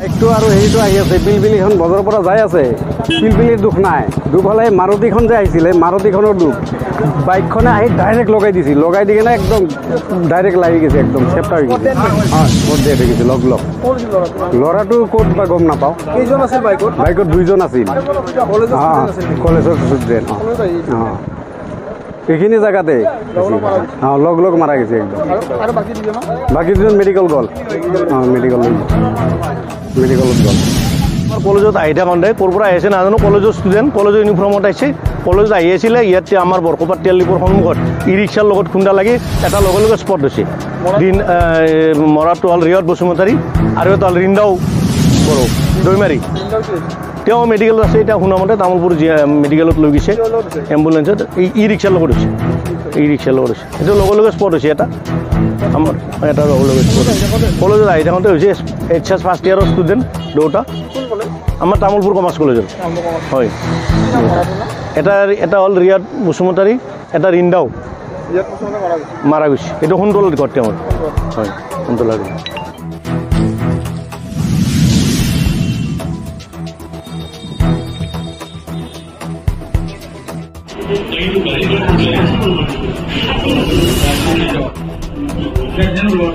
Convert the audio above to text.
একটু আৰু হেৰিটো আহি আছে, পিলপিলিখন বজাৰৰ পৰা যাই আছে। পিলপিলিৰ দুখ নাই, দুখ হ'লে মাৰুতিখন যে আহিছিলে, মাৰুতিখনৰ দুখ। বাইকখনে আহি ডাইৰেক্ট লগাই দিছিল, লগাই দি কিনে একদম ডাইৰেক্ট লাগি গৈছে, একদম চেপ্টাৰ হৈ গৈছে। হয়, ক'ত ডেথ হৈ গৈছে লগ। ল'ৰাটো ক'ত বা গম নাপাওঁ। কেইজন আছিল বাইকত? বাইকত 2জন আছিল। কলেজৰ ষ্টুডেণ্ট। অঁ, এইখিনি জেগাতে লগ মাৰা গৈছে একদম। বাকী 2জন মেডিকেল গ'ল। অঁ, মেডিকেলত গ'ল। কলেজত আহি থাকোঁতে ক'ৰ পৰা আহিছে নাজানো, কলেজৰ ষ্টুডেণ্ট, কলেজৰ ইউনিফৰ্মত আহিছে, কলেজত আহি আছিলে। ইয়াতে আমাৰ বৰকপা তেল ডিপোৰ সন্মুখত ই ৰিক্সাৰ লগত খুন্দা লাগি এটা লগে লগে স্পট হৈছে। মৰাটো হ'ল ৰিয়ত বসুমতাৰী আৰু এটা হ'ল ৰিন্দাও বড়ো দৈমাৰী। তেওঁ মেডিকেলত আছে, এতিয়া শুনামতে তামোলপুৰ মেডিকেলত লৈ গৈছে এম্বুলেঞ্চত। ই ৰিক্সাৰ লগত হৈছে, এইটো লগে লগে স্পট হৈছে। আমাৰ এটা লগে লগে স্পট কলেজত আহি থাকোঁতে হৈছে। HS ফাৰ্ষ্ট ইয়াৰৰ ষ্টুডেণ্ট দুটা, আমাৰ তামোলপুৰ কমাৰ্চ কলেজৰ। হয়, এটা হ'ল ৰিয়াদ বসুমতাৰী, এটা ৰিন্দাও মাৰা গৈছে। এইটো সোণতলাত ঘৰ তেওঁৰ। হয়, সোণতলাত। General